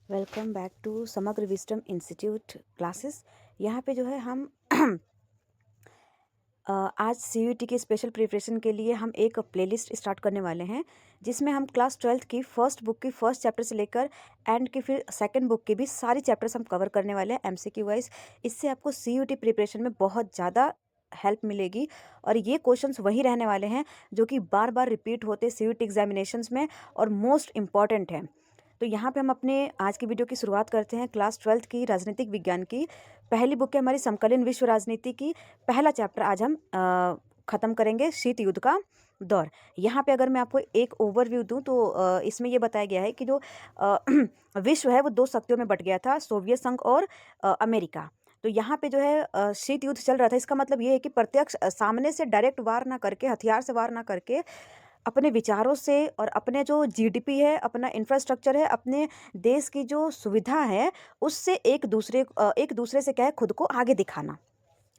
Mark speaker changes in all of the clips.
Speaker 1: Welcome back to समग्र wisdom institute classes. यहाँ पे जो है हम आज सीयूईटी की स्पेशल प्रिपरेशन के लिए हम एक प्लेलिस्ट स्टार्ट करने वाले हैं, जिसमें हम क्लास 12th की फर्स्ट बुक की फर्स्ट चैप्टर से लेकर एंड की फिर सेकंड बुक की भी सारी चैप्टर्स हम कवर करने वाले हैं एमसीक्यू वाइज। इससे आपको सीयूईटी प्रिपरेशन में बहुत ज़्यादा हेल्प मिलेगी और ये क्वेश्चंस वही रहने वाले हैं जो कि बार बार रिपीट होते सीयूईटी एग्जामिनेशंस में और मोस्ट इम्पॉर्टेंट हैं। तो यहाँ पे हम अपने आज की वीडियो की शुरुआत करते हैं क्लास 12th की राजनीतिक विज्ञान की पहली बुक है हमारी समकालीन विश्व राजनीति की। पहला चैप्टर आज हम ख़त्म करेंगे, शीत युद्ध का दौर। यहाँ पे अगर मैं आपको एक ओवरव्यू दूँ तो इसमें ये बताया गया है कि जो विश्व है वो दो शक्तियों में बट गया था, सोवियत संघ और अमेरिका। तो यहाँ पे जो है शीत युद्ध चल रहा था। इसका मतलब ये है कि प्रत्यक्ष सामने से डायरेक्ट वार ना करके, हथियार से वार ना करके, अपने विचारों से और अपने जो जीडीपी है, अपना इंफ्रास्ट्रक्चर है, अपने देश की जो सुविधा है, उससे एक दूसरे से क्या है, खुद को आगे दिखाना।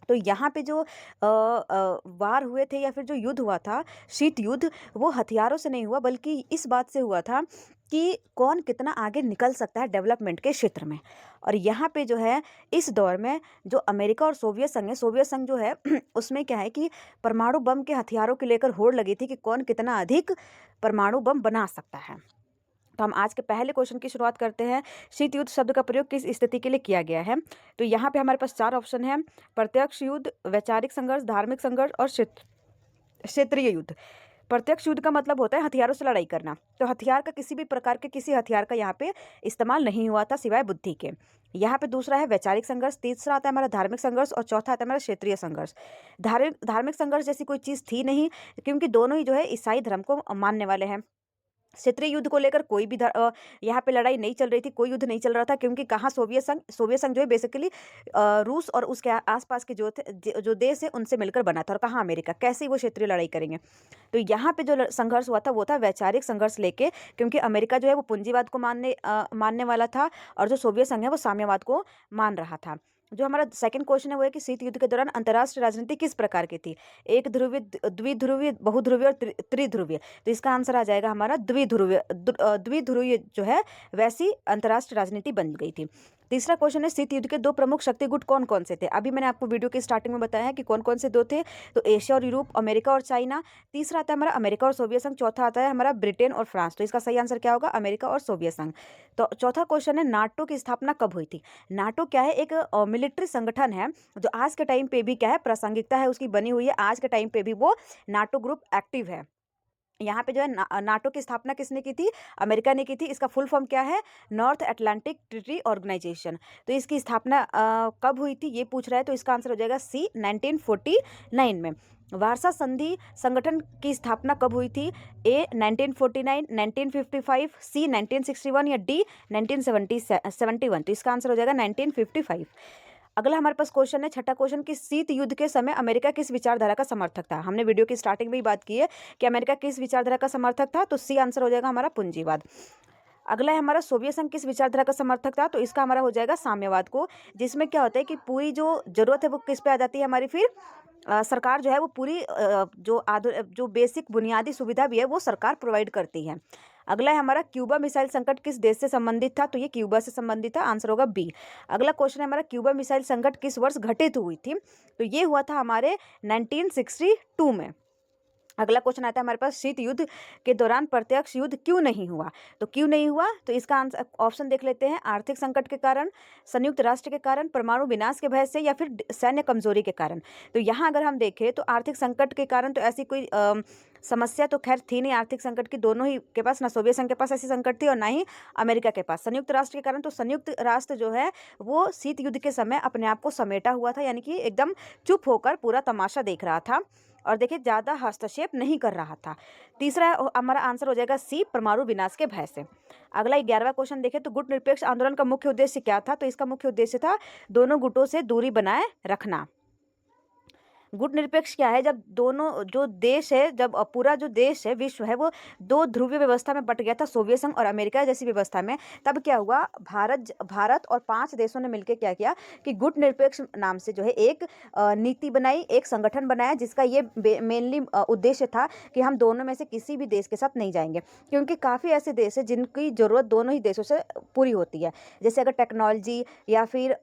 Speaker 1: तो यहाँ पे जो वार हुए थे या फिर जो युद्ध हुआ था, शीत युद्ध, वो हथियारों से नहीं हुआ बल्कि इस बात से हुआ था कि कौन कितना आगे निकल सकता है डेवलपमेंट के क्षेत्र में। और यहाँ पे जो है इस दौर में जो अमेरिका और सोवियत संघ है, सोवियत संघ जो है उसमें क्या है कि परमाणु बम के हथियारों को लेकर होड़ लगी थी कि कौन कितना अधिक परमाणु बम बना सकता है। तो हम आज के पहले क्वेश्चन की शुरुआत करते हैं। शीत युद्ध शब्द का प्रयोग किस स्थिति के लिए किया गया है? तो यहाँ पे हमारे पास चार ऑप्शन है: प्रत्यक्ष युद्ध, वैचारिक संघर्ष, धार्मिक संघर्ष और क्षेत्रीय युद्ध। प्रत्यक्ष युद्ध का मतलब होता है हथियारों से लड़ाई करना। तो हथियार का किसी भी प्रकार के किसी हथियार का यहाँ पे इस्तेमाल नहीं हुआ था सिवाय बुद्धि के। यहाँ पे दूसरा है वैचारिक संघर्ष, तीसरा आता है हमारा धार्मिक संघर्ष और चौथा आता है हमारा क्षेत्रीय संघर्ष। धार्मिक संघर्ष जैसी कोई चीज़ थी नहीं, क्योंकि दोनों ही जो है ईसाई धर्म को मानने वाले हैं। क्षेत्रीय युद्ध को लेकर कोई भी यहाँ पे लड़ाई नहीं चल रही थी, कोई युद्ध नहीं चल रहा था, क्योंकि कहाँ सोवियत संघ जो है बेसिकली रूस और उसके आसपास के जो देश है उनसे मिलकर बना था, और कहाँ अमेरिका, कैसे ही वो क्षेत्रीय लड़ाई करेंगे। तो यहाँ पे जो संघर्ष हुआ था वो था वैचारिक संघर्ष लेके, क्योंकि अमेरिका जो है वो पूंजीवाद को मानने वाला था और जो सोवियत संघ है वो साम्यवाद को मान रहा था। जो हमारा सेकंड क्वेश्चन है वो है कि शीत युद्ध के दौरान अंतर्राष्ट्रीय राजनीति किस प्रकार की थी? एक ध्रुवीय, द्विध्रुवीय, बहुध्रुवीय और त्रिध्रुवीय। तो इसका आंसर आ जाएगा हमारा द्विध्रुवीय जो है वैसी अंतर्राष्ट्रीय राजनीति बन गई थी। तीसरा क्वेश्चन है शीत युद्ध के दो प्रमुख शक्ति गुट कौन कौन से थे? अभी मैंने आपको वीडियो के स्टार्टिंग में बताया है कि कौन कौन से दो थे। तो एशिया और यूरोप, अमेरिका और चाइना। तीसरा आता है हमारा अमेरिका और सोवियत संघ। चौथा आता है हमारा ब्रिटेन और फ्रांस। तो इसका सही आंसर क्या होगा? अमेरिका और सोवियत संघ। तो चौथा क्वेश्चन है नाटो की स्थापना कब हुई थी? नाटो क्या है? एक मिलिट्री संगठन है जो आज के टाइम पे भी क्या है, प्रासंगिकता है उसकी बनी हुई है। आज के टाइम पे भी वो नाटो ग्रुप एक्टिव है। यहाँ पे जो है नाटो की स्थापना किसने की थी? अमेरिका ने की थी। इसका फुल फॉर्म क्या है? North Atlantic Treaty Organization. तो इसकी स्थापना कब हुई थी ये पूछ रहा है, तो इसका आंसर हो जाएगा सी, 1949 में। वार्सा संधि संगठन की स्थापना कब हुई थी? ए 1949, 1955, सी 1961 या डी 1971। तो इसका आंसर हो जाएगा 1955। अगला हमारे पास क्वेश्चन है, छठा क्वेश्चन, कि शीत युद्ध के समय अमेरिका किस विचारधारा का समर्थक था? हमने वीडियो की स्टार्टिंग में ही बात की है कि अमेरिका किस विचारधारा का समर्थक था, तो सी आंसर हो जाएगा हमारा पूंजीवाद। अगला है हमारा सोवियत संघ किस विचारधारा का समर्थक था? तो इसका हमारा हो जाएगा साम्यवाद को, जिसमें क्या होता है कि पूरी जो जरूरत है वो किस पे आ जाती है हमारी, फिर सरकार जो है वो पूरी जो बेसिक बुनियादी सुविधा भी है वो सरकार प्रोवाइड करती है। अगला है हमारा क्यूबा मिसाइल संकट किस देश से संबंधित था? तो ये क्यूबा से संबंधित था, आंसर होगा बी। अगला क्वेश्चन है हमारा क्यूबा मिसाइल संकट किस वर्ष घटित हुई थी? तो ये हुआ था हमारे 1962 में। अगला क्वेश्चन आता है हमारे पास, शीत युद्ध के दौरान प्रत्यक्ष युद्ध क्यों नहीं हुआ? तो क्यों नहीं हुआ, तो इसका आंसर ऑप्शन देख लेते हैं। आर्थिक संकट के कारण, संयुक्त राष्ट्र के कारण, परमाणु विनाश के भय से, या फिर सैन्य कमजोरी के कारण। तो यहाँ अगर हम देखें तो आर्थिक संकट के कारण तो ऐसी कोई समस्या तो खैर थी नहीं आर्थिक संकट की, दोनों ही के पास, ना सोवियत संघ के पास ऐसी संकट थी और ना ही अमेरिका के पास। संयुक्त राष्ट्र के कारण, तो संयुक्त राष्ट्र जो है वो शीत युद्ध के समय अपने आप को समेटा हुआ था, यानी कि एकदम चुप होकर पूरा तमाशा देख रहा था और देखिए ज़्यादा हस्तक्षेप नहीं कर रहा था। तीसरा हमारा आंसर हो जाएगा सी, परमाणु विनाश के भय से। अगला 11वां क्वेश्चन देखें तो गुट निरपेक्ष आंदोलन का मुख्य उद्देश्य क्या था? तो इसका मुख्य उद्देश्य था दोनों गुटों से दूरी बनाए रखना। गुट निरपेक्ष क्या है, जब दोनों जो देश है, जब पूरा जो देश है, विश्व है, वो दो ध्रुवीय व्यवस्था में बट गया था, सोवियत संघ और अमेरिका जैसी व्यवस्था में। तब क्या हुआ, भारत और 5 देशों ने मिलकर क्या किया कि गुट निरपेक्ष नाम से जो है एक नीति बनाई, एक संगठन बनाया, जिसका ये मेनली उद्देश्य था कि हम दोनों में से किसी भी देश के साथ नहीं जाएंगे, क्योंकि काफ़ी ऐसे देश है जिनकी ज़रूरत दोनों ही देशों से पूरी होती है। जैसे अगर टेक्नोलॉजी या फिर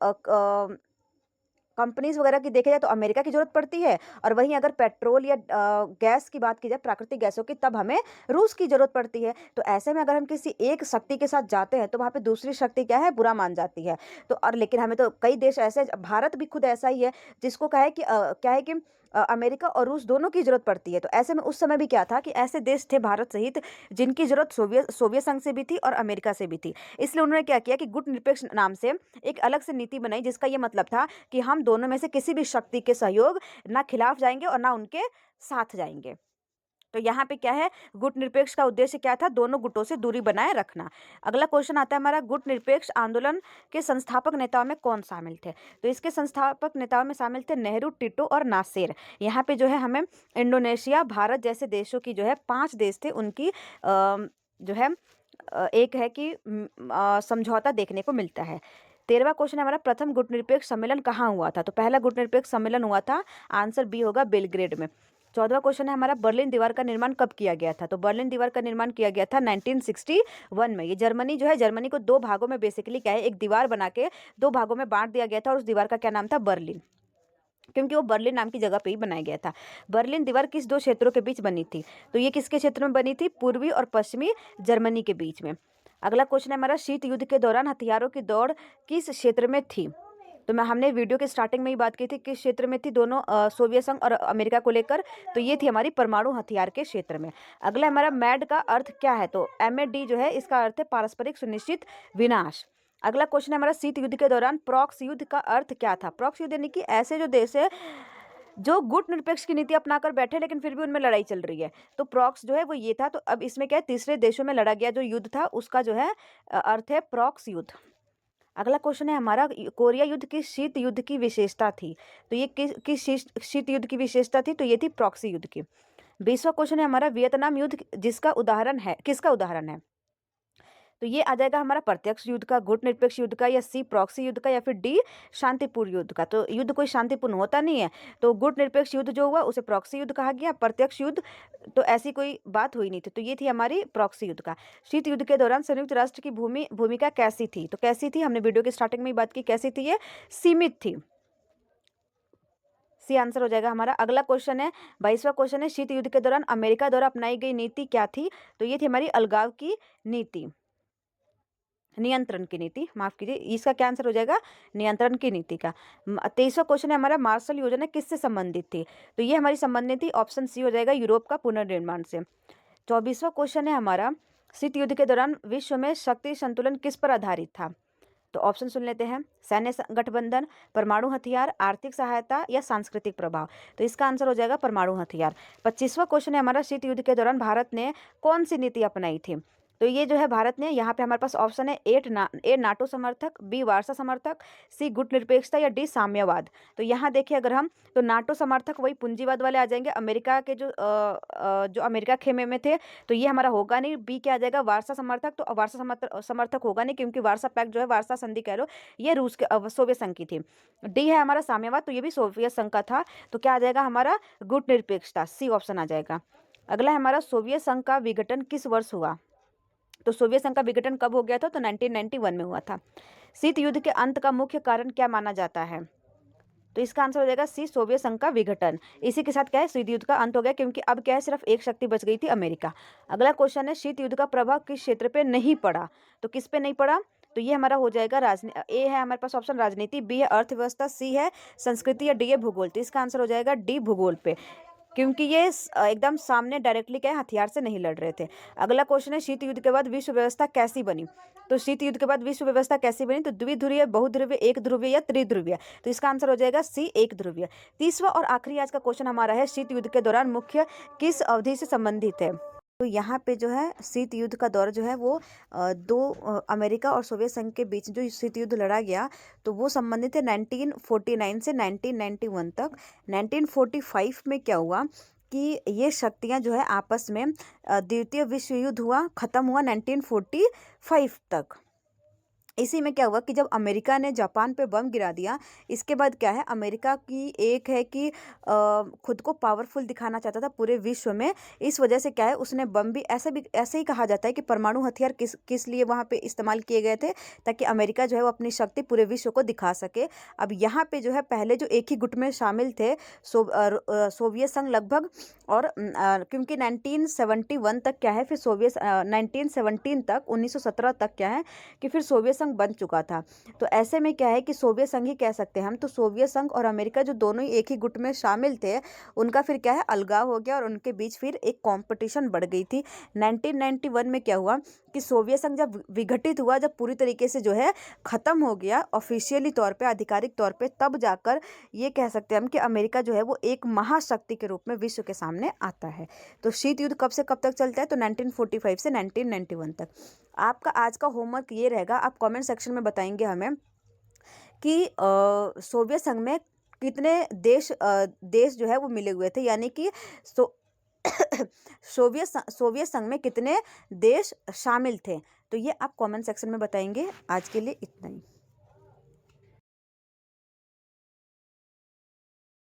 Speaker 1: कंपनीज वगैरह की देखी जाए तो अमेरिका की जरूरत पड़ती है, और वहीं अगर पेट्रोल या गैस की बात की जाए, प्राकृतिक गैसों की, तब हमें रूस की जरूरत पड़ती है। तो ऐसे में अगर हम किसी एक शक्ति के साथ जाते हैं तो वहाँ पे दूसरी शक्ति क्या है, बुरा मान जाती है। तो और लेकिन हमें तो कई देश ऐसे, भारत भी खुद ऐसा ही है, जिसको क्या है कि अमेरिका और रूस दोनों की जरूरत पड़ती है। तो ऐसे में उस समय भी क्या था कि ऐसे देश थे भारत सहित जिनकी जरूरत सोवियत संघ से भी थी और अमेरिका से भी थी। इसलिए उन्होंने क्या किया कि गुट निरपेक्ष नाम से एक अलग से नीति बनाई, जिसका ये मतलब था कि हम दोनों में से किसी भी शक्ति के सहयोग ना खिलाफ जाएंगे और ना उनके साथ जाएंगे। तो यहाँ पे क्या है, गुट निरपेक्ष का उद्देश्य क्या था, दोनों गुटों से दूरी बनाए रखना। अगला क्वेश्चन आता है हमारा, गुट निरपेक्ष आंदोलन के संस्थापक नेताओं में कौन शामिल थे। तो इसके संस्थापक नेताओं में शामिल थे नेहरू, टिटो और नासेर। यहाँ पे जो है हमें इंडोनेशिया, भारत जैसे देशों की जो है 5 देश थे, उनकी जो है एक है कि समझौता देखने को मिलता है। 13वां क्वेश्चन है हमारा, प्रथम गुट निरपेक्ष सम्मेलन कहाँ हुआ था। तो पहला गुट निरपेक्ष सम्मेलन हुआ था, आंसर बी होगा, बेलग्रेड में। 14वां क्वेश्चन है हमारा, बर्लिन दीवार का निर्माण कब किया गया था। तो बर्लिन दीवार का निर्माण किया गया था 1961 में। ये जर्मनी जो है, जर्मनी को 2 भागों में बेसिकली क्या है, एक दीवार बना के 2 भागों में बांट दिया गया था, और उस दीवार का क्या नाम था, बर्लिन, क्योंकि वो बर्लिन नाम की जगह पे ही बनाया गया था। बर्लिन दीवार किस 2 क्षेत्रों के बीच बनी थी। तो ये किसके क्षेत्र में बनी थी, पूर्वी और पश्चिमी जर्मनी के बीच में। अगला क्वेश्चन है हमारा, शीत युद्ध के दौरान हथियारों की दौड़ किस क्षेत्र में थी। तो हमने वीडियो के स्टार्टिंग में ही बात की थी किस क्षेत्र में थी, दोनों सोवियत संघ और अमेरिका को लेकर। तो ये थी हमारी परमाणु हथियार के क्षेत्र में। अगला हमारा, मैड का अर्थ क्या है। तो MAD जो है, इसका अर्थ है पारस्परिक सुनिश्चित विनाश। अगला क्वेश्चन है हमारा, शीत युद्ध के दौरान प्रॉक्स युद्ध का अर्थ क्या था। प्रॉक्स युद्ध यानी कि ऐसे जो देश है जो गुट निरपेक्ष की नीति अपनाकर बैठे लेकिन फिर भी उनमें लड़ाई चल रही है। तो प्रॉक्स जो है वो ये था। तो अब इसमें क्या है, तीसरे देशों में लड़ा गया जो युद्ध था, उसका जो है अर्थ है प्रॉक्स युद्ध। अगला क्वेश्चन है हमारा, कोरिया युद्ध की शीत युद्ध की विशेषता थी। तो ये किस शीत युद्ध की विशेषता थी। तो ये थी प्रॉक्सी युद्ध की। 20वां क्वेश्चन है हमारा, वियतनाम युद्ध जिसका उदाहरण है, किसका उदाहरण है। तो ये आ जाएगा हमारा प्रत्यक्ष युद्ध का, गुट निरपेक्ष युद्ध का, या सी प्रॉक्सी युद्ध का, या फिर डी शांतिपूर्ण युद्ध का। तो युद्ध कोई शांतिपूर्ण होता नहीं है। तो गुट निरपेक्ष युद्ध जो हुआ उसे प्रॉक्सी युद्ध कहा गया। प्रत्यक्ष युद्ध तो ऐसी कोई बात हुई नहीं थी। तो ये थी हमारी प्रॉक्सी युद्ध का। शीत युद्ध के दौरान संयुक्त राष्ट्र की भूमिका कैसी थी। तो कैसी थी, हमने वीडियो के स्टार्टिंग में ही बात की, कैसी थी, ये सीमित थी। सी आंसर हो जाएगा हमारा। अगला क्वेश्चन है, 22वां क्वेश्चन है, शीत युद्ध के दौरान अमेरिका द्वारा अपनाई गई नीति क्या थी। तो ये थी हमारी अलगाव की नीति, नियंत्रण की नीति, माफ कीजिए, इसका क्या आंसर हो जाएगा, नियंत्रण की नीति का। 23वां क्वेश्चन है हमारा, मार्शल योजना किससे संबंधित थी। तो ये हमारी संबंधित थी, ऑप्शन सी हो जाएगा, यूरोप का पुनर्निर्माण से। 24वां क्वेश्चन है हमारा, शीत युद्ध के दौरान विश्व में शक्ति संतुलन किस पर आधारित था। तो ऑप्शन सुन लेते हैं, सैन्य गठबंधन, परमाणु हथियार, आर्थिक सहायता या सांस्कृतिक प्रभाव। तो इसका आंसर हो जाएगा परमाणु हथियार। 25वां क्वेश्चन है हमारा, शीत युद्ध के दौरान भारत ने कौन सी नीति अपनाई थी। तो ये जो है भारत ने, यहाँ पे हमारे पास ऑप्शन है ए नाटो समर्थक, बी वार्सा समर्थक, सी गुट निरपेक्षता, या डी साम्यवाद। तो यहाँ देखिए अगर हम, तो नाटो समर्थक वही पूंजीवाद वाले आ जाएंगे, अमेरिका के जो अमेरिका खेमे में थे। तो ये हमारा होगा नहीं। बी क्या आ जाएगा, वार्सा समर्थक। तो वार्सा समर्थक होगा नहीं, क्योंकि वार्सा पैक्ट जो है, वार्सा संधि कह लो, ये रूस के सोवियत संघ की थी। डी है हमारा साम्यवाद, तो ये भी सोवियत संघ का था। तो क्या आ जाएगा हमारा, गुट निरपेक्षता, सी ऑप्शन आ जाएगा। अगला है हमारा, सोवियत संघ का विघटन किस वर्ष हुआ। तो सोवियत संघ का विघटन कब हो गया था। तो 1991 में हुआ था। शीत युद्ध के अंत का मुख्य कारण क्या माना जाता है। तो इसका आंसर हो जाएगा सी, सोवियत संघ का विघटन। इसी के साथ क्या है, शीत युद्ध का अंत हो गया, क्योंकि अब क्या है, सिर्फ एक शक्ति बच गई थी, अमेरिका। अगला क्वेश्चन है, शीत युद्ध का प्रभाव किस क्षेत्र पे नहीं पड़ा। तो किस पे नहीं पड़ा। तो ये हमारा हो जाएगा ए है हमारे पास ऑप्शन राजनीति, बी है अर्थव्यवस्था, सी है संस्कृति, या डी है भूगोल। तो इसका आंसर हो जाएगा डी, भूगोल पे, क्योंकि ये एकदम सामने डायरेक्टली क्या है, हथियार से नहीं लड़ रहे थे। अगला क्वेश्चन है, शीत युद्ध के बाद विश्व व्यवस्था कैसी बनी। तो शीत युद्ध के बाद विश्व व्यवस्था कैसी बनी। तो द्विध्रुवीय, बहुध्रुवीय, एक ध्रुवीय, या त्रिध्रुवीय। तो इसका आंसर हो जाएगा सी, एक ध्रुवीय। 30वां और आखिरी आज का क्वेश्चन हमारा है, शीत युद्ध के दौरान मुख्य किस अवधि से संबंधित है। तो यहाँ पे जो है शीत युद्ध का दौर जो है वो अमेरिका और सोवियत संघ के बीच जो शीत युद्ध लड़ा गया तो वो संबंधित है 1949 से 1991 तक। 1945 में क्या हुआ कि ये शक्तियाँ जो है आपस में द्वितीय विश्व युद्ध हुआ, ख़त्म हुआ 1945 तक। इसी में क्या हुआ कि जब अमेरिका ने जापान पे बम गिरा दिया, इसके बाद क्या है, अमेरिका की एक है कि खुद को पावरफुल दिखाना चाहता था पूरे विश्व में। इस वजह से क्या है, उसने बम भी ऐसे ही कहा जाता है कि परमाणु हथियार किस लिए वहाँ पे इस्तेमाल किए गए थे, ताकि अमेरिका जो है वो अपनी शक्ति पूरे विश्व को दिखा सके। अब यहाँ पे जो है पहले जो एक ही गुट में शामिल थे सोवियत संघ लगभग, और क्योंकि 1971 तक क्या है, फिर 1917 तक 1917 तक क्या है कि फिर सोवियत संघ बन चुका था। तो ऐसे में क्या है कि सोवियत संघ ही कह सकते हैं हम। तो सोवियत संघ और अमेरिका जो दोनों ही एक ही गुट में शामिल थे, उनका फिर क्या है अलगाव हो गया और उनके बीच फिर एक कंपटीशन बढ़ गई थी। 1991 में क्या हुआ कि सोवियत संघ जब विघटित हुआ, जब पूरी तरीके से जो है ख़त्म हो गया ऑफिशियली तौर पे, आधिकारिक तौर पे, तब जाकर ये कह सकते हैं हम कि अमेरिका जो है वो एक महाशक्ति के रूप में विश्व के सामने आता है। तो शीत युद्ध कब से कब तक चलता है, तो 1945 से 1991 तक। आपका आज का होमवर्क ये रहेगा, आप कमेंट सेक्शन में बताएंगे हमें कि सोवियत संघ में कितने देश जो है वो मिले हुए थे, यानी कि सो सोवियत संघ में कितने देश शामिल थे। तो ये आप कमेंट सेक्शन में बताएंगे। आज के लिए इतना ही।